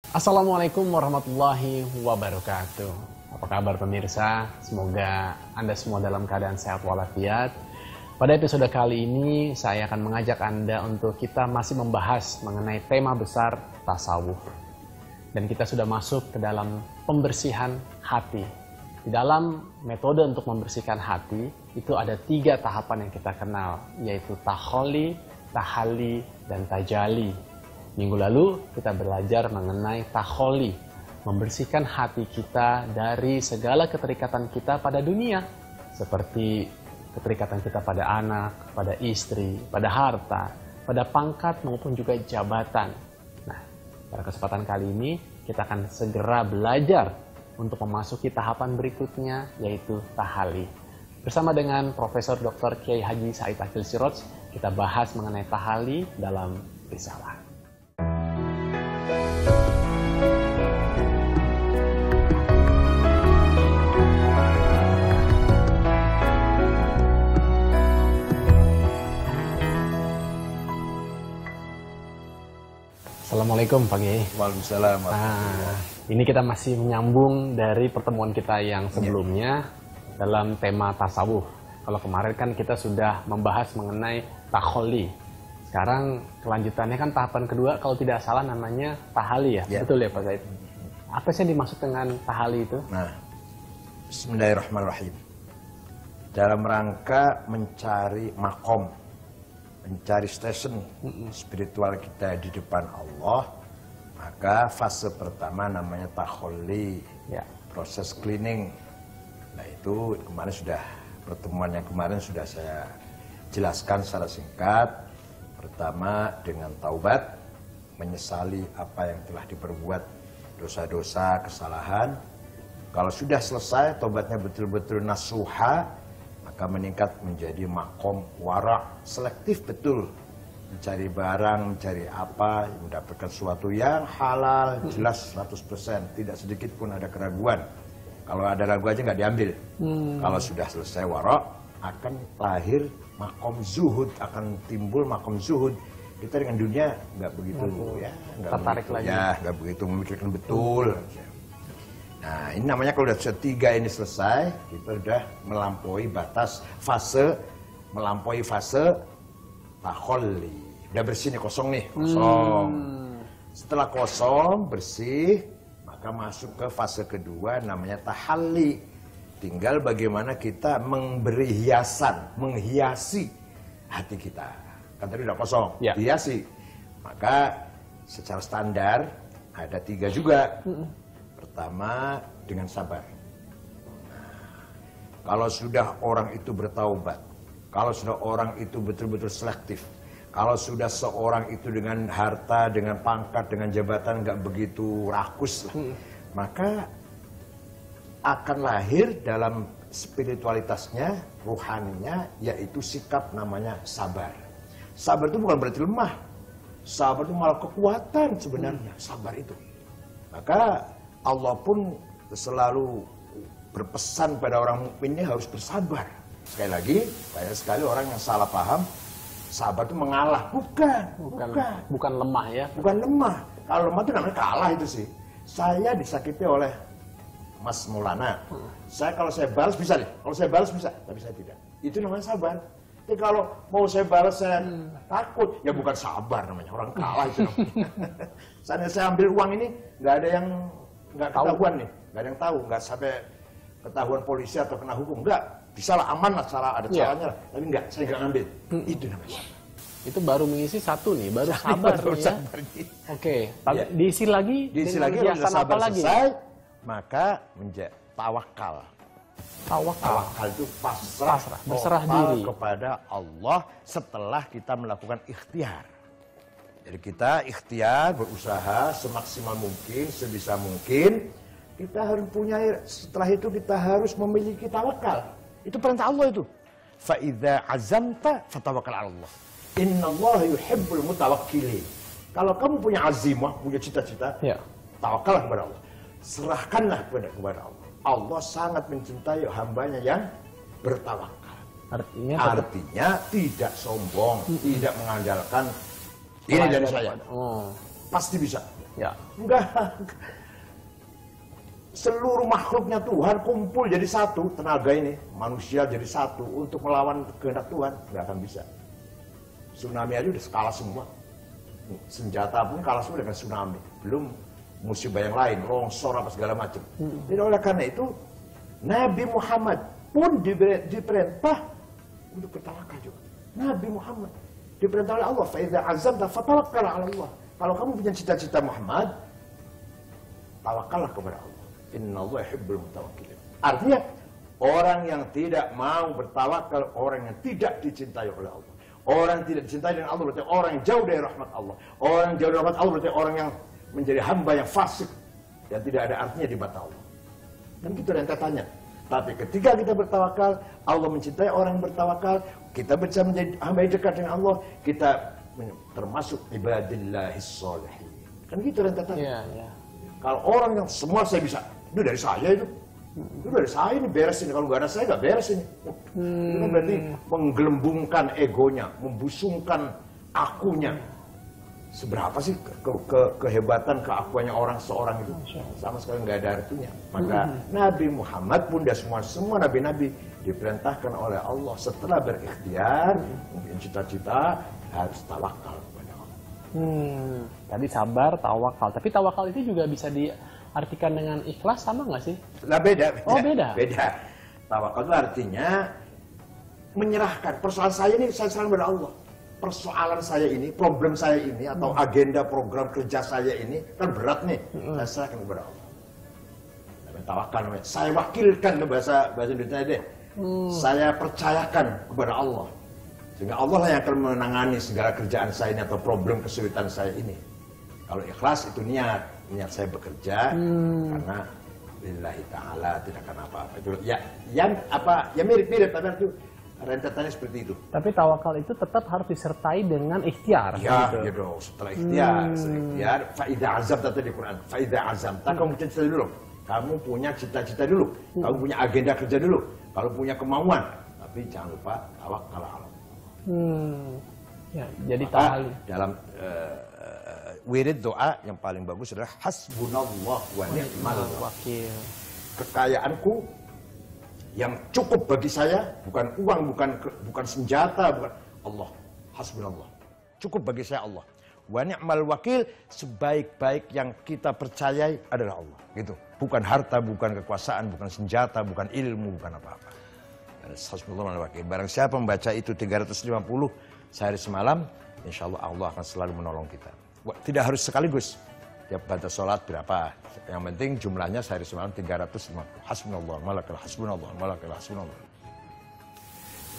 Assalamualaikum warahmatullahi wabarakatuh. Apa kabar pemirsa? Semoga Anda semua dalam keadaan sehat walafiat. Pada episode kali ini saya akan mengajak Anda untuk kita masih membahas mengenai tema besar tasawuf. Dan kita sudah masuk ke dalam pembersihan hati. Di dalam metode untuk membersihkan hati itu ada 3 tahapan yang kita kenal, yaitu takholi, tahalli, dan tajali. Minggu lalu kita belajar mengenai takholi, membersihkan hati kita dari segala keterikatan kita pada dunia, seperti keterikatan kita pada anak, pada istri, pada harta, pada pangkat maupun juga jabatan. Nah, pada kesempatan kali ini kita akan segera belajar untuk memasuki tahapan berikutnya, yaitu tahali. Bersama dengan Profesor Dr. Kiai Haji Said Akil Siroj, kita bahas mengenai tahali dalam risalah. Assalamualaikum Pak Kiai. Waalaikumsalam. Nah, ini kita masih menyambung dari pertemuan kita yang sebelumnya dalam tema tasawuf. Kalau kemarin kan kita sudah membahas mengenai takholi. Sekarang kelanjutannya kan tahapan kedua, kalau tidak salah namanya tahali ya. Betul ya Pak Said? Apa sih yang dimaksud dengan tahali itu? Nah, bismillahirrahmanirrahim. Dalam rangka mencari makom, mencari station spiritual kita di depan Allah, maka fase pertama namanya takholi, proses cleaning. Nah itu kemarin sudah, pertemuan yang kemarin sudah saya jelaskan secara singkat. Pertama dengan taubat, menyesali apa yang telah diperbuat, dosa-dosa, kesalahan. Kalau sudah selesai, taubatnya betul-betul nasuha, maka meningkat menjadi makom wara, selektif betul, mencari barang, mencari apa, mendapatkan sesuatu yang halal, jelas 100%, tidak sedikit pun ada keraguan. Kalau ada ragu aja nggak diambil. Kalau sudah selesai wara, akan lahir makom zuhud, akan timbul makom zuhud. Kita dengan dunia nggak begitu, nggak tertarik lagi. Nggak begitu memikirkan betul. Nah ini namanya kalau sudah ketiga ini selesai, kita sudah melampaui batas fase, melampaui fase takholi. Udah bersih nih, kosong nih, kosong. Setelah kosong, bersih, maka masuk ke fase kedua namanya tahalli. Tinggal bagaimana kita memberi hiasan, menghiasi hati kita. Kan tadi udah kosong, hiasi. Maka secara standar ada 3 juga. Pertama dengan sabar. Kalau sudah orang itu bertaubat, kalau sudah orang itu betul-betul selektif, kalau sudah seorang itu dengan harta, dengan pangkat, dengan jabatan nggak begitu rakus, maka akan lahir dalam spiritualitasnya, ruhaninya, yaitu sikap namanya sabar. Sabar itu bukan berarti lemah. Sabar itu malah kekuatan sebenarnya, sabar itu. Maka Allah pun selalu berpesan pada orang mukmin ini harus bersabar. Sekali lagi, banyak sekali orang yang salah paham, sabar itu mengalah. Bukan lemah ya? Bukan lemah. Kalau lemah itu namanya kalah itu sih. Saya disakiti oleh Mas Maulana. Kalau saya balas bisa deh. Kalau saya balas bisa, tapi saya tidak. Itu namanya sabar. Tapi kalau mau saya balas saya takut, ya bukan sabar namanya. Orang kalah itu namanya. Saya ambil uang ini, nggak ada yang nggak ketahuan nih, nggak ada yang tahu, nggak sampai ketahuan polisi atau kena hukum, nggak, bisa lah, aman lah, ada caranya lah, tapi nggak, saya nggak ngambil. Itu namanya sabar. Itu baru mengisi 1 nih, baru sabar ya. Oke, diisi lagi dengan hiasan apa lagi? Selesai, maka menjadi tawakal. Tawakal itu pasrah, berserah diri kepada Allah setelah kita melakukan ikhtiar. Jadi kita ikhtiar, berusaha semaksimal mungkin, sebisa mungkin. Kita harus punya, setelah itu kita harus memiliki tawakal. Itu perintah Allah itu. Fa'idha azamta fatawakkal 'ala Allah. Innallaha yuhibbul mutawakkilin. Kalau kamu punya azimah, punya cita-cita, tawakallah kepada Allah. Serahkanlah kepada Allah. Allah sangat mencintai hambanya yang bertawakal. Artinya tidak sombong, tidak mengandalkan ini dari saya. Pasti bisa. Ya. Enggak. Seluruh makhluknya Tuhan kumpul jadi satu, tenaga ini, manusia jadi satu untuk melawan kehendak Tuhan, nggak akan bisa. Tsunami aja udah kalah semua. Senjata pun kalah semua dengan tsunami. Belum musibah yang lain, longsor apa segala macam. Jadi oleh karena itu, Nabi Muhammad pun diperintah untuk bertawakal juga. Nabi Muhammad diperintah oleh Allah, "Fa'idza azamta fatawakkal 'ala Allah." Kalau kamu punya cita-cita Muhammad, tawakallah kepada Allah. Innallaha yuhibbul mutawakkilin. Artinya orang yang tidak mau bertawakal, orang yang tidak dicintai oleh Allah. Orang yang tidak dicintai dengan Allah berarti orang yang jauh dari rahmat Allah. Orang yang jauh dari rahmat Allah berarti orang yang menjadi hamba yang fasik yang tidak ada artinya di mata Allah. Dan gitu rentetannya. Tapi ketika kita bertawakal, Allah mencintai orang yang bertawakal, kita bisa menjadi hamba yang dekat dengan Allah, kita termasuk ibadillahis sholihin. Kan gitu rentetannya. Iya, iya. Kalau orang yang semua saya bisa, itu dari saya itu. Itu dari saya ini beres ini. Kalau nggak ada saya nggak beres ini. Itu kan berarti menggelembungkan egonya, membusungkan akunya. Seberapa sih kehebatan, keakuannya orang seorang itu? Sama sekali nggak ada artinya. Maka Nabi Muhammad pun dan semua nabi-nabi diperintahkan oleh Allah setelah berikhtiar, mungkin cita-cita harus tawakal kepada Allah. Tadi sabar, tawakal. Tapi tawakal itu juga bisa diartikan dengan ikhlas, sama nggak sih? Lah beda. Oh, beda. Beda. Tawakal itu artinya menyerahkan. Persoalan saya ini saya serahkan kepada Allah. Persoalan saya ini, problem saya ini, atau agenda program kerja saya ini kan berat nih. Saya serahkan kepada Allah. Tawakal namanya. Saya wakilkan ke bahasa Indonesia deh. Saya percayakan kepada Allah. Sehingga Allah lah yang akan menangani segala kerjaan saya ini atau problem kesulitan saya ini. Kalau ikhlas itu niat saya bekerja karena lillahi ta'ala, tidak karena apa-apa. Itu ya mirip-mirip tapi itu rentetannya seperti itu. Tapi tawakal itu tetap harus disertai dengan ikhtiar. Ya, gitu. gitu. Setelah ikhtiar, fa'idza azamta tadi di Quran. Fa'idza azamta, kamu cita dulu. Kamu punya cita-cita dulu. Kamu punya agenda kerja dulu. Kalau punya kemauan, tapi jangan lupa tawakal ala Allah. Ya, jadi tahali. Dalam wirid doa yang paling bagus adalah hasbunallah wa ni'mal wakil. Kekayaanku yang cukup bagi saya, bukan uang, bukan senjata, bukan Allah. Hasbunallah. Cukup bagi saya Allah. Wa ni'mal wakil, sebaik-baik yang kita percayai adalah Allah. Gitu. Bukan harta, bukan kekuasaan, bukan senjata, bukan ilmu, bukan apa-apa. Hasbunallah wa wakil. Barang siapa membaca itu 350 sehari semalam, insya Allah akan selalu menolong kita. Tidak harus sekaligus. Tiap baca sholat berapa. Yang penting jumlahnya sehari semalam 350. Hasbunallah, malakal hasbunallah, malakal hasbunallah.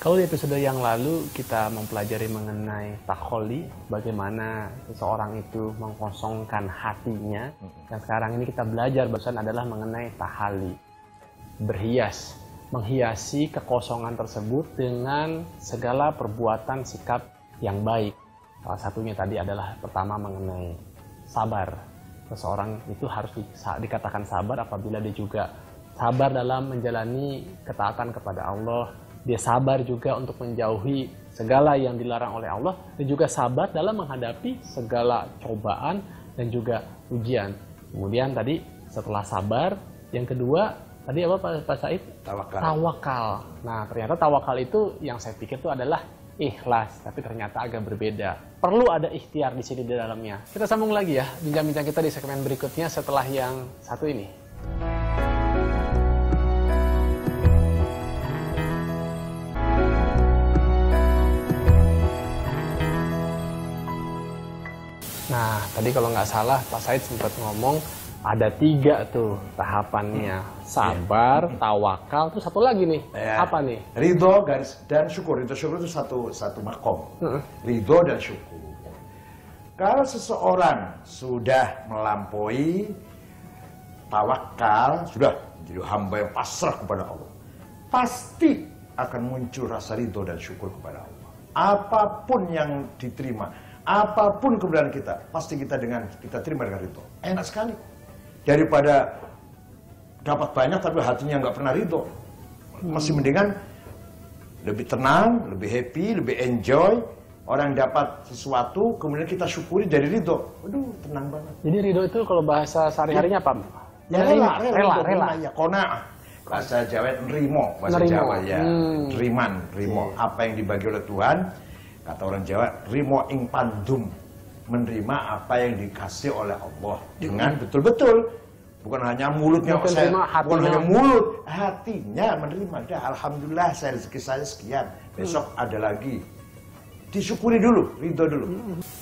Kalau di episode yang lalu kita mempelajari mengenai takholi, bagaimana seseorang itu mengkosongkan hatinya. Dan sekarang ini kita belajar bahasan adalah mengenai tahali. Berhias. Menghiasi kekosongan tersebut dengan segala perbuatan sikap yang baik. Salah satunya tadi adalah pertama mengenai sabar. Seseorang itu harus dikatakan sabar apabila dia juga sabar dalam menjalani ketaatan kepada Allah. Dia sabar juga untuk menjauhi segala yang dilarang oleh Allah. Dan juga sabar dalam menghadapi segala cobaan dan juga ujian. Kemudian tadi setelah sabar, yang kedua tadi apa Pak Said? Tawakal. Nah, ternyata tawakal itu yang saya pikir itu adalah ikhlas, tapi ternyata agak berbeda. Perlu ada ikhtiar di sini di dalamnya. Kita sambung lagi ya bincang-bincang kita di segmen berikutnya setelah yang satu ini. Nah, tadi kalau nggak salah Pak Said sempat ngomong ada 3 tuh tahapannya. Sabar, tawakal, terus satu lagi nih. Apa nih? Ridho dan syukur. Ridho syukur itu satu makom. Ridho dan syukur. Kalau seseorang sudah melampaui tawakal, sudah jadi hamba yang pasrah kepada Allah, pasti akan muncul rasa ridho dan syukur kepada Allah. Apapun yang diterima, apapun kebenaran kita, pasti kita terima dengan ridho. Enak sekali. Daripada dapat banyak tapi hatinya nggak pernah ridho. Masih mendingan lebih tenang, lebih happy, lebih enjoy Orang dapat sesuatu, kemudian kita syukuri dari ridho. Waduh, tenang banget. Jadi ridho itu kalau bahasa sehari-harinya apa? Ya rela. Ya qanaah. Bahasa Jawa nerimo, bahasa Nerimo. Jawa ya. Rimo. Apa yang dibagi oleh Tuhan, kata orang Jawa, rimo ing pandum. Menerima apa yang dikasih oleh Allah dengan betul-betul. Bukan hanya mulutnya, bukan hanya mulut, hatinya menerima. Dah, alhamdulillah rezeki saya sekian. Besok ada lagi. Disyukuri dulu, ridho dulu.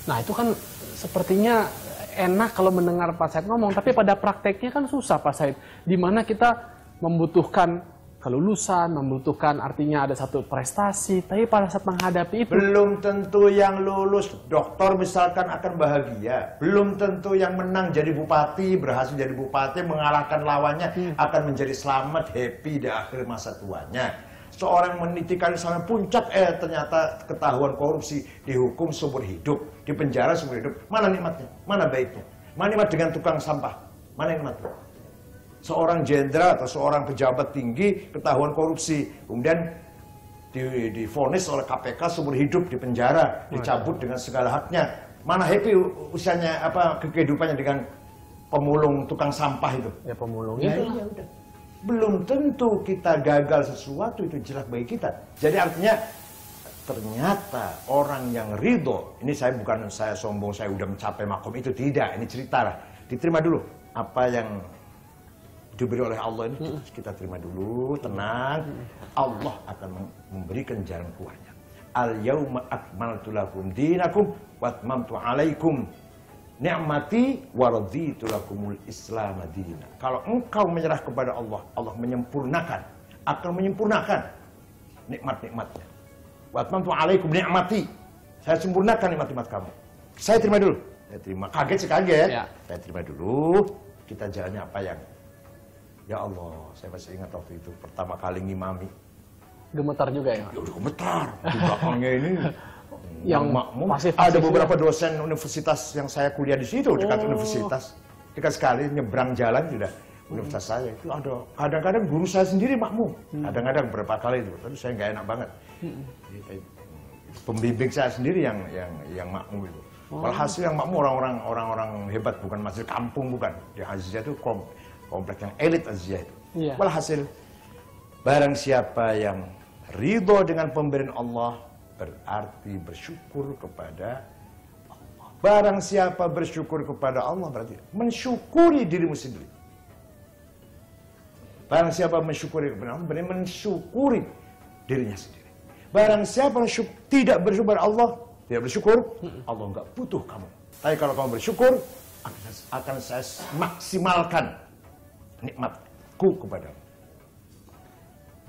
Nah itu kan sepertinya enak kalau mendengar Pak Said ngomong, tapi pada prakteknya kan susah Pak Said. Dimana kita membutuhkan kelulusan, membutuhkan artinya ada satu prestasi, tapi pada saat menghadapi itu belum tentu yang lulus doktor misalkan akan bahagia, belum tentu yang menang jadi bupati, berhasil jadi bupati, mengalahkan lawannya akan menjadi selamat, happy di akhir masa tuanya. Seorang menitikan sampai puncak, ternyata ketahuan korupsi, dihukum seumur hidup, dipenjara seumur hidup. Mana nikmatnya? Mana baiknya? Mana nikmat dengan tukang sampah? Mana nikmatnya? Seorang jenderal atau seorang pejabat tinggi ketahuan korupsi, kemudian divonis oleh KPK seumur hidup di penjara, dicabut dengan segala haknya. Mana happy usianya, kehidupannya dengan pemulung tukang sampah itu? Ya pemulung ya, itu. Ya udah. Belum tentu kita gagal sesuatu itu jelek bagi kita. Jadi artinya ternyata orang yang ridho, ini saya sombong, saya udah mencapai makom itu, tidak. Ini cerita lah. Diterima dulu apa yang diberi oleh Allah ini, kita terima dulu, tenang. Allah akan memberikan jalan keluarnya. Al-yauma akmaltu lakum dinakum wa atmamtu alaikum ni'mati wa raditu lakumul Islam madina. Kalau engkau menyerah kepada Allah, Allah akan menyempurnakan nikmat-nikmatnya. Wa atmamtu alaikum ni'mati. Saya sempurnakan nikmat-nikmat kamu. Saya terima dulu. Saya terima. Kaget sih kaget. Ya. Saya terima dulu. Kita jalannya apa yang ya Allah, saya masih ingat waktu itu pertama kali ngimami. Gemetar juga ya? Ya udah gemetar. Di belakangnya ini yang makmum. Ada beberapa dosen universitas yang saya kuliah di situ, dekat universitas. Dekat sekali nyebrang jalan sudah universitas saya. Itu ada kadang-kadang guru saya sendiri makmum. Kadang-kadang berapa kali itu. Tapi saya nggak enak banget. Pembimbing saya sendiri yang makmum itu. Walhasil yang makmum orang-orang hebat, bukan masih kampung, bukan. Di Azizah itu kompleks yang elit Azizah itu. Iya. Walhasil, barang siapa yang ridho dengan pemberian Allah, berarti bersyukur kepada Allah. Barang siapa bersyukur kepada Allah, berarti mensyukuri dirimu sendiri. Barang siapa mensyukuri kepada Allah, berarti mensyukuri dirinya sendiri. Barang siapa tidak bersyukur Allah, tidak bersyukur, Allah nggak butuh kamu. Tapi kalau kamu bersyukur, akan saya maksimalkan nikmatku kepadamu.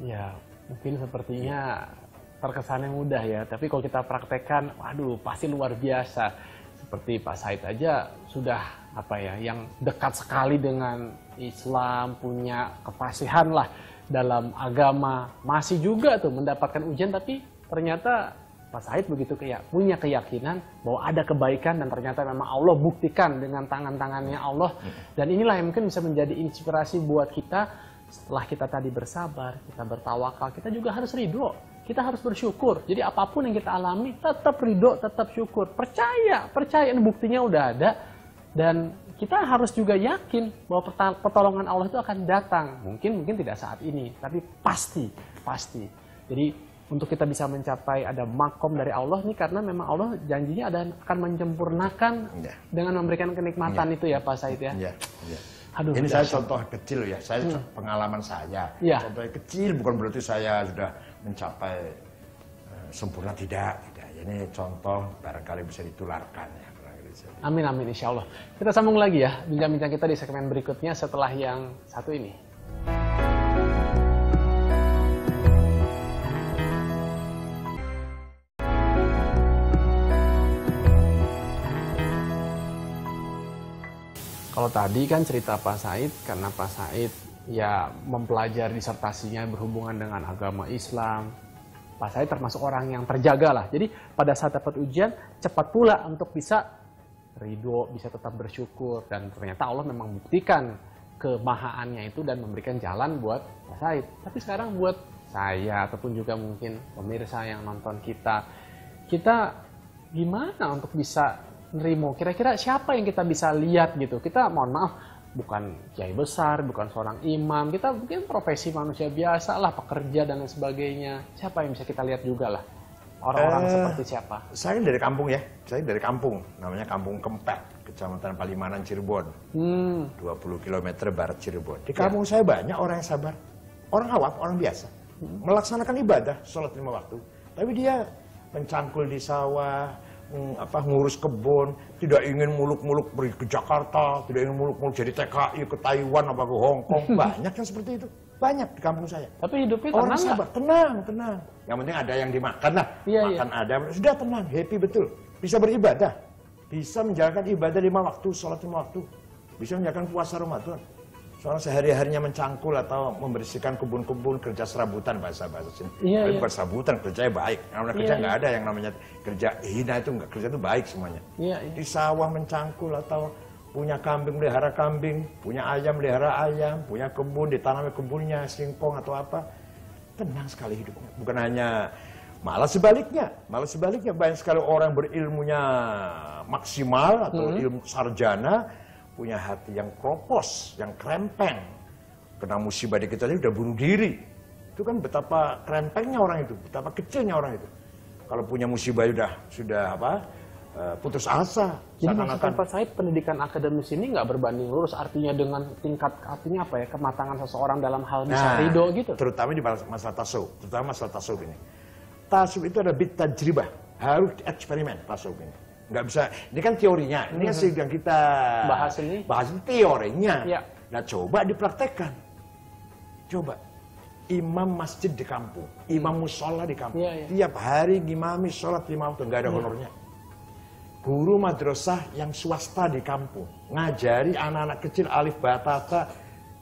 Ya, mungkin sepertinya terkesannya mudah ya, tapi kalau kita praktekkan, waduh pasti luar biasa. Seperti Pak Said aja sudah yang dekat sekali dengan Islam, punya kefasihan lah dalam agama, masih juga tuh mendapatkan ujian, tapi ternyata Pak Said begitu punya keyakinan bahwa ada kebaikan dan ternyata memang Allah buktikan dengan tangan-tangannya Allah. Dan inilah yang mungkin bisa menjadi inspirasi buat kita. Setelah kita tadi bersabar, kita bertawakal, kita juga harus ridho. Kita harus bersyukur. Jadi apapun yang kita alami, tetap ridho, tetap syukur. Percaya ini buktinya udah ada. Dan kita harus juga yakin bahwa pertolongan Allah itu akan datang. Mungkin tidak saat ini, tapi pasti. Jadi untuk kita bisa mencapai ada makom dari Allah ini, karena memang Allah janjinya akan menyempurnakan dengan memberikan kenikmatan itu ya Pak Said ya. Aduh, ini saya contoh kecil ya, saya pengalaman saya. Contohnya kecil, bukan berarti saya sudah mencapai sempurna, tidak. Ini contoh barangkali bisa ditularkan ya. Amin insya Allah. Kita sambung lagi ya bincang-bincang kita di segmen berikutnya setelah yang satu ini. Kalau tadi kan cerita Pak Said, karena Pak Said ya mempelajari disertasinya berhubungan dengan agama Islam. Pak Said termasuk orang yang terjaga lah. Jadi pada saat dapat ujian, cepat pula untuk bisa ridho, bisa tetap bersyukur. Dan ternyata Allah memang buktikan kemahaannya itu dan memberikan jalan buat Pak Said. Tapi sekarang buat saya ataupun juga mungkin pemirsa yang nonton kita gimana untuk bisa nerimo? Kira-kira siapa yang kita bisa lihat gitu? Kita mohon maaf, bukan kiai besar, bukan seorang imam, kita mungkin profesi manusia biasa lah, pekerja dan lain sebagainya. Siapa yang bisa kita lihat juga lah? Orang-orang seperti siapa? Saya dari kampung ya, saya dari kampung, namanya Kampung Kempet, Kecamatan Palimanan, Cirebon. 20 km barat Cirebon. Di kampung saya banyak orang yang sabar. Orang awam, orang biasa. Melaksanakan ibadah, sholat 5 waktu. Tapi dia mencangkul di sawah, ngurus kebun, tidak ingin muluk-muluk pergi ke Jakarta, tidak ingin muluk-muluk jadi TKI ke Taiwan apa ke Hong Kong. Banyak yang seperti itu. Banyak di kampung saya. Tapi hidupnya orang tenang sabar, tenang. Yang penting ada yang dimakan lah. Makan ada, sudah tenang, happy betul. Bisa beribadah. Bisa menjalankan ibadah 5 waktu, sholat 5 waktu. Bisa menjalankan puasa Ramadan. Soalnya sehari-harinya mencangkul atau membersihkan kebun-kebun, kerja serabutan bahasa-bahasa sini. Tapi bukan serabutan, kerjanya baik. Namanya kerja nggak ada yang namanya kerja hina itu nggak. Kerja itu baik semuanya. Di sawah mencangkul atau punya kambing, melihara kambing, punya ayam, melihara ayam, punya kebun, ditanami kebunnya, singkong atau apa. Tenang sekali hidupnya. Bukan hanya, malah sebaliknya banyak sekali orang berilmunya maksimal atau ilmu sarjana, punya hati yang kropos, yang krempeng. Kena musibah dikit aja udah bunuh diri. Itu kan betapa krempengnya orang itu, betapa kecilnya orang itu. Kalau punya musibah sudah putus asa. Jadi maksudnya Pak Said, pendidikan akademis ini nggak berbanding lurus, artinya dengan tingkat kematangan seseorang dalam hal bisa ridho gitu. Terutama di masalah tasawuf ini. Tasawuf itu ada bit tajribah, harus eksperimen tasawuf ini. Nggak bisa, ini kan teorinya, ini kan yang kita bahas ini teorinya. Nah coba dipraktekkan. Coba, imam masjid di kampung, imam musola di kampung, tiap hari ngimami sholat 5 waktu, nggak ada honornya. Guru madrasah yang swasta di kampung, ngajari anak-anak kecil alif batata,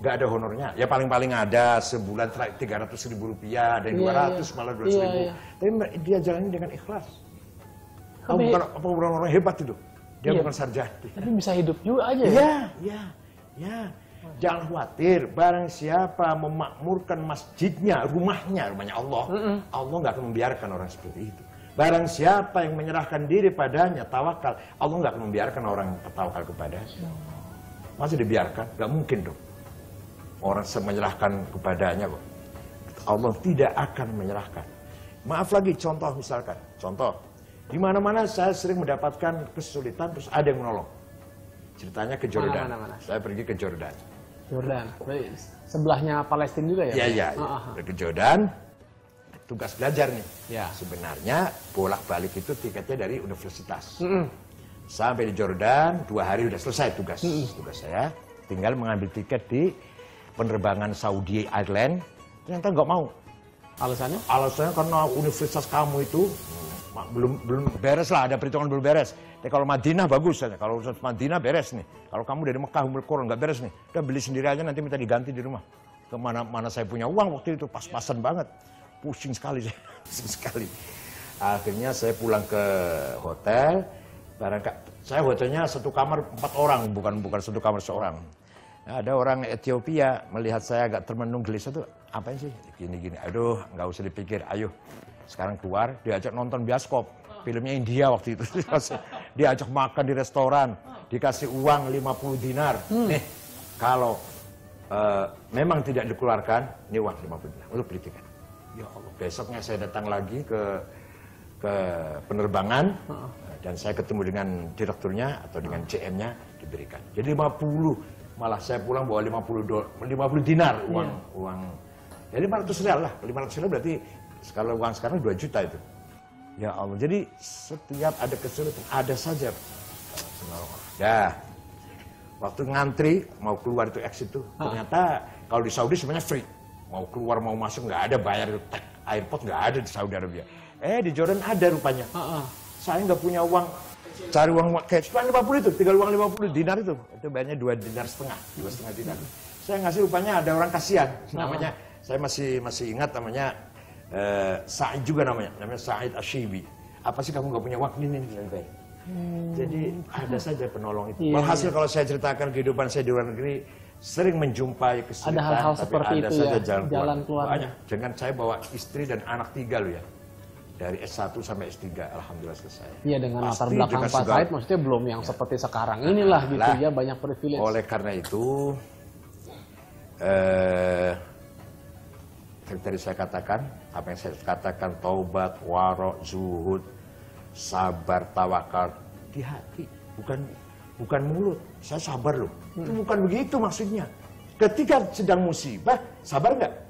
nggak ada honornya. Ya paling-paling ada sebulan 300.000 rupiah, ada 200 malah 200.000. Tapi dia jalani dengan ikhlas. Bukan orang hebat itu, dia bukan sarjana. Tapi bisa hidup juga aja ya. Jangan khawatir, barang siapa memakmurkan masjidnya, rumahnya Allah, Allah nggak akan membiarkan orang seperti itu. Barang siapa yang menyerahkan diri padanya, tawakal, Allah nggak akan membiarkan orang tawakal kepadanya. Masa dibiarkan? Nggak mungkin dong. Orang menyerahkan kepadanya kok. Allah tidak akan menyerahkan. Maaf lagi, contoh. Di mana-mana saya sering mendapatkan kesulitan, terus ada yang menolong. Ceritanya ke Jordan. Saya pergi ke Jordan. Sebelahnya Palestina juga ya? Iya. Ke Jordan. Tugas belajar nih. Sebenarnya bolak-balik itu tiketnya dari universitas. Sampai di Jordan 2 hari udah selesai tugas saya. Tinggal mengambil tiket di penerbangan Saudi Airlines. Ternyata nggak mau. Alasannya? Alasannya karena universitas kamu itu belum beres lah, ada perhitungan belum beres. Tapi kalau Madinah bagus saja. Kalau Madinah beres nih. Kalau kamu dari Mekah Ummul Qura nggak beres nih. Udah beli sendiri aja, nanti minta diganti di rumah. Kemana saya punya uang waktu itu pas-pasan banget. Pusing sekali saya. Akhirnya saya pulang ke hotel. Saya hotelnya satu kamar 4 orang, bukan satu kamar seorang. Nah, ada orang Ethiopia melihat saya agak termenung gelisah tuh, apain sih? Gini. Aduh, nggak usah dipikir. Ayo, sekarang keluar, diajak nonton bioskop. Filmnya India waktu itu. Diajak makan di restoran, dikasih uang 50 dinar. Nih, kalau memang tidak dikeluarkan, ini uang 50 dinar. Untuk beli tiket. Ya Allah, besoknya saya datang lagi ke penerbangan dan saya ketemu dengan direkturnya atau dengan CM-nya, diberikan. Jadi 50, malah saya pulang bawa 50 dinar uang. Jadi 500 rial lah. 500 rial berarti kalau uang sekarang 2 juta itu. Ya Allah, jadi setiap ada kesulitan, ada saja. Dah, waktu ngantri mau keluar itu exit itu, ternyata kalau di Saudi sebenarnya free. Mau keluar mau masuk nggak ada bayar, tag airport nggak ada di Saudi Arabia. Di Jordan ada rupanya. Saya nggak punya uang, cari uang cash. Cuma 50 itu, tinggal uang 50 dinar itu bayarnya 2,5 dinar, 2,5 dinar. Saya ngasih, rupanya ada orang kasihan, namanya saya masih ingat namanya Said juga namanya Said Ashibi. Apa sih kamu nggak punya uang ini? Jadi ada saja penolong itu. Walhasil kalau saya ceritakan kehidupan saya di luar negeri, sering menjumpai kesulitan, ada hal-hal tapi seperti ada itu saja jalan keluar. Banyak. Jangan saya bawa istri dan anak 3 loh ya. Dari S1 sampai S3, alhamdulillah selesai. Iya, dengan Pasti latar belakang dengan Pak segala- Said, maksudnya belum yang seperti sekarang inilah gitu Lah, ya, banyak privilege. Oleh karena itu, tadi saya katakan, apa yang saya katakan, taubat, warok, zuhud, sabar, tawakal di hati, bukan mulut. Saya sabar loh. Itu bukan begitu maksudnya. Ketika sedang musibah, sabar nggak?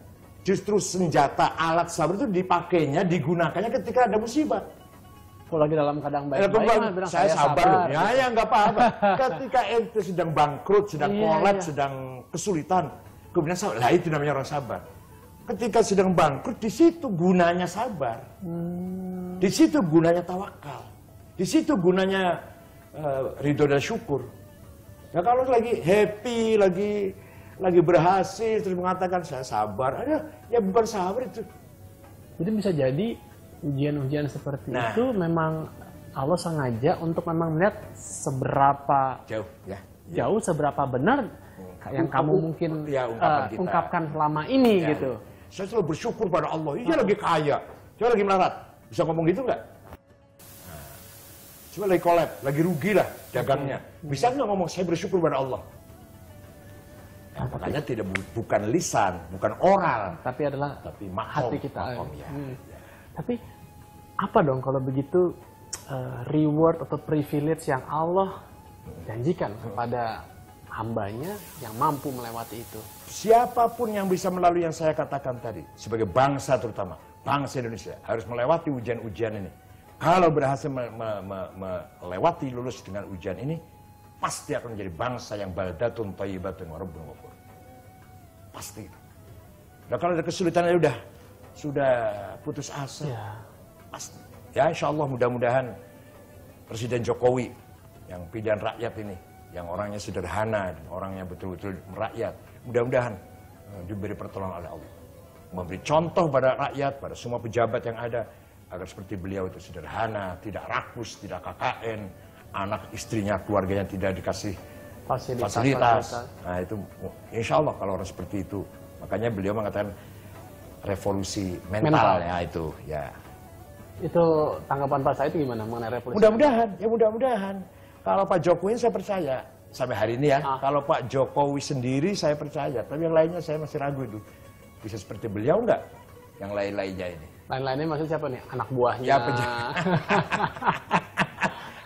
Justru senjata alat sabar itu dipakainya, digunakannya ketika ada musibah. Kalau lagi dalam keadaan baik-baik, bilang saya sabar loh. Ya nggak apa-apa. Ketika ente sedang bangkrut, sedang kolaps, sedang kesulitan, kemudian sabar. Lah itu namanya orang sabar. Ketika sedang bangkrut, di situ gunanya sabar. Di situ gunanya tawakal. Di situ gunanya ridho dan syukur. Nah kalau lagi happy, lagi berhasil, terus mengatakan saya sabar, ya bukan sabar itu. Jadi bisa jadi ujian-ujian seperti itu memang Allah sengaja untuk memang melihat seberapa jauh, seberapa benar yang kamu mungkin ungkapkan selama ini gitu. Saya selalu bersyukur pada Allah. Dia lagi kaya, dia lagi melarat. Bisa ngomong gitu nggak? Coba lagi collab, lagi rugi lah dagangnya. Bisa nggak ngomong saya bersyukur pada Allah? Makanya bukan lisan, bukan oral, tapi adalah makom, hati kita. makom, ya. Tapi apa dong kalau begitu reward atau privilege yang Allah janjikan kepada hambanya yang mampu melewati itu? Siapapun yang bisa melalui yang saya katakan tadi, sebagai bangsa terutama, bangsa Indonesia harus melewati ujian-ujian ini. Kalau berhasil melewati, lulus dengan ujian ini, pasti akan menjadi bangsa yang baldatun thayyibatun wa rabbun ghafur. Pasti. Nah kalau ada kesulitan sudah putus asa. Ya. Pasti. Ya insya Allah mudah-mudahan Presiden Jokowi yang pilihan rakyat ini, yang orangnya sederhana, orangnya betul-betul merakyat, mudah-mudahan diberi pertolongan oleh Allah. Memberi contoh pada rakyat, pada semua pejabat yang ada, agar seperti beliau itu sederhana, tidak rakus, tidak KKN, anak istrinya, keluarganya tidak dikasih fasilitas. Nah itu insya Allah kalau orang seperti itu. Makanya beliau mengatakan revolusi mental. Ya itu ya. Itu tanggapan Pak Said gimana mengenai revolusi? Mudah-mudahan. Kalau Pak Jokowi saya percaya sampai hari ini ya. Kalau Pak Jokowi sendiri saya percaya, tapi yang lainnya saya masih ragu itu. Bisa seperti beliau enggak? Yang lain-lainnya ini. Lain-lainnya maksudnya siapa nih? Anak buahnya. Ya,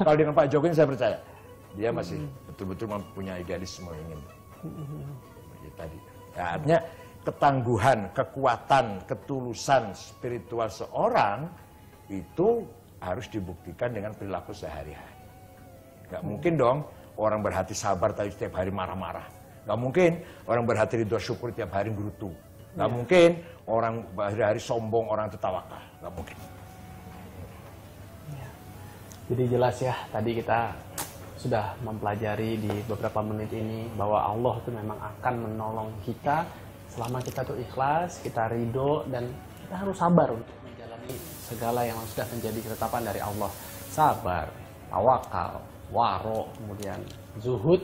kalau dengan Pak Jokowi saya percaya. Dia masih betul-betul mempunyai idealisme ingin. Tadi. Ya, artinya ketangguhan, kekuatan, ketulusan spiritual seorang itu harus dibuktikan dengan perilaku sehari-hari. Gak mungkin dong orang berhati sabar tapi setiap hari marah-marah. Gak mungkin orang berhati ridho syukur tiap hari gerutu. Gak mungkin orang hari-hari sombong, orang tertawakal. Gak mungkin. Jadi jelas ya, tadi kita sudah mempelajari di beberapa menit ini bahwa Allah itu memang akan menolong kita selama kita tuh ikhlas, kita ridho, dan kita harus sabar untuk menjalani segala yang sudah menjadi ketetapan dari Allah. Sabar, tawakal, waro, kemudian zuhud,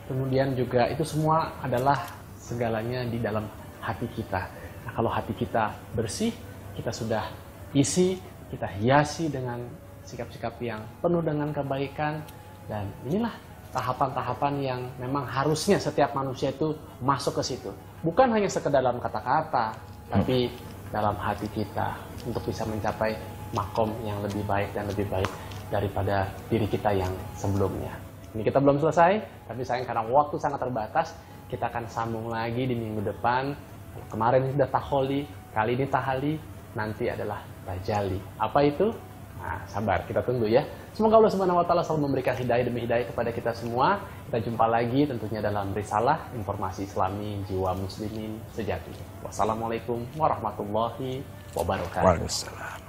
kemudian juga itu semua adalah segalanya di dalam hati kita. Nah, kalau hati kita bersih, kita sudah isi, kita hiasi dengan sikap-sikap yang penuh dengan kebaikan, dan inilah tahapan-tahapan yang memang harusnya setiap manusia itu masuk ke situ. Bukan hanya sekedar dalam kata-kata, tapi dalam hati kita untuk bisa mencapai makom yang lebih baik dan lebih baik daripada diri kita yang sebelumnya. Ini kita belum selesai, tapi sayang karena waktu sangat terbatas, kita akan sambung lagi di minggu depan. Kemarin sudah taholi, kali ini tahali, nanti adalah tajali. Apa itu? Nah, sabar, kita tunggu ya. Semoga Allah Subhanahu wa taala selalu memberikan hidayah demi hidayah kepada kita semua. Kita jumpa lagi tentunya dalam risalah informasi Islami jiwa muslimin sejati. Wassalamualaikum warahmatullahi wabarakatuh. Waalaikumsalam.